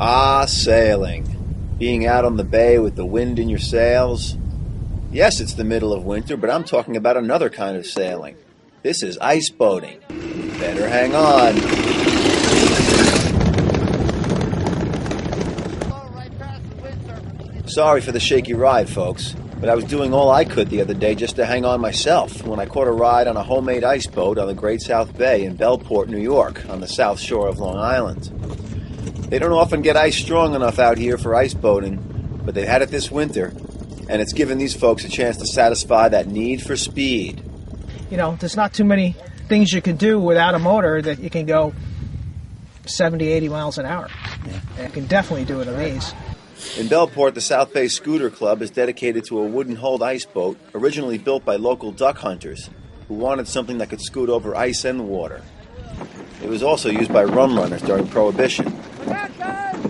Ah, sailing. Being out on the bay with the wind in your sails. Yes, it's the middle of winter, but I'm talking about another kind of sailing. This is ice boating. Better hang on. Sorry for the shaky ride, folks, but I was doing all I could the other day just to hang on myself when I caught a ride on a homemade ice boat on the Great South Bay in Bellport, New York, on the south shore of Long Island. They don't often get ice strong enough out here for ice boating, but they've had it this winter, and it's given these folks a chance to satisfy that need for speed. You know, there's not too many things you can do without a motor that you can go 70, 80 miles an hour. Yeah. You can definitely do it on these. In Bellport, the South Bay Scooter Club is dedicated to a wooden-hulled ice boat originally built by local duck hunters who wanted something that could scoot over ice and water. It was also used by rum runners during Prohibition.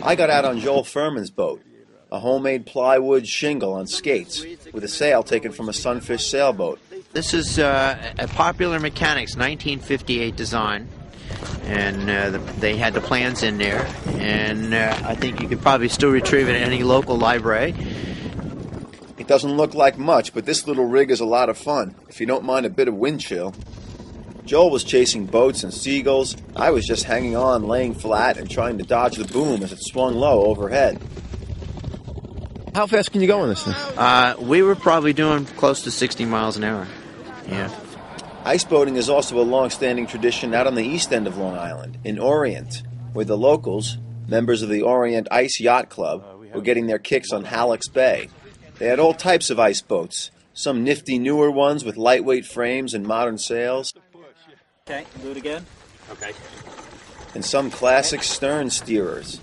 I got out on Joel Furman's boat, a homemade plywood shingle on skates with a sail taken from a Sunfish sailboat. This is a Popular Mechanics 1958 design, and they had the plans in there, and I think you could probably still retrieve it at any local library. It doesn't look like much, but this little rig is a lot of fun, if you don't mind a bit of wind chill. Joel was chasing boats and seagulls. I was just hanging on, laying flat, and trying to dodge the boom as it swung low overhead. How fast can you go on this thing? We were probably doing close to 60 miles an hour. Yeah. Ice boating is also a long-standing tradition out on the east end of Long Island, in Orient, where the locals, members of the Orient Ice Yacht Club, were getting their kicks on Halleck's Bay. They had all types of ice boats, some nifty newer ones with lightweight frames and modern sails. Okay, do it again. Okay. And some classic stern steerers.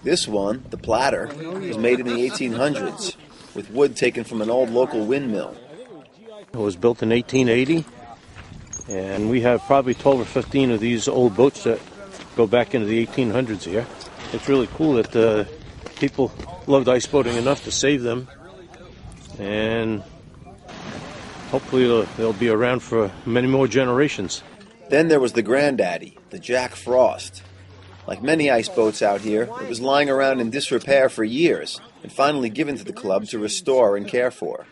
This one, the Platter, was made in the 1800s, with wood taken from an old local windmill. It was built in 1880, and we have probably 12 or 15 of these old boats that go back into the 1800s here. It's really cool that people loved ice boating enough to save them, and hopefully they'll be around for many more generations. Then there was the granddaddy, the Jack Frost. Like many ice boats out here, it was lying around in disrepair for years and finally given to the club to restore and care for.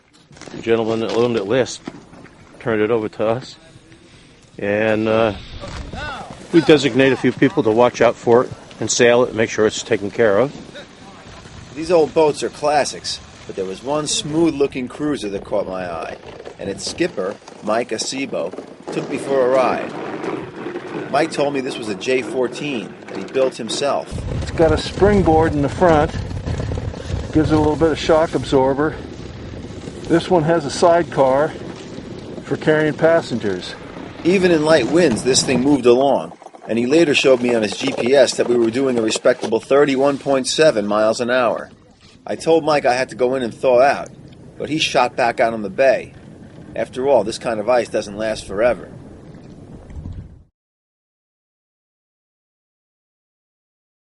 The gentleman that owned it last turned it over to us, and we designate a few people to watch out for it and sail it and make sure it's taken care of. These old boats are classics, but there was one smooth-looking cruiser that caught my eye, and its skipper, Mike Acebo, took me for a ride. Mike told me this was a J14 that he built himself. It's got a springboard in the front, gives it a little bit of shock absorber. This one has a sidecar for carrying passengers. Even in light winds, this thing moved along, and he later showed me on his GPS that we were doing a respectable 31.7 miles an hour. I told Mike I had to go in and thaw out, but he shot back out on the bay. After all, this kind of ice doesn't last forever.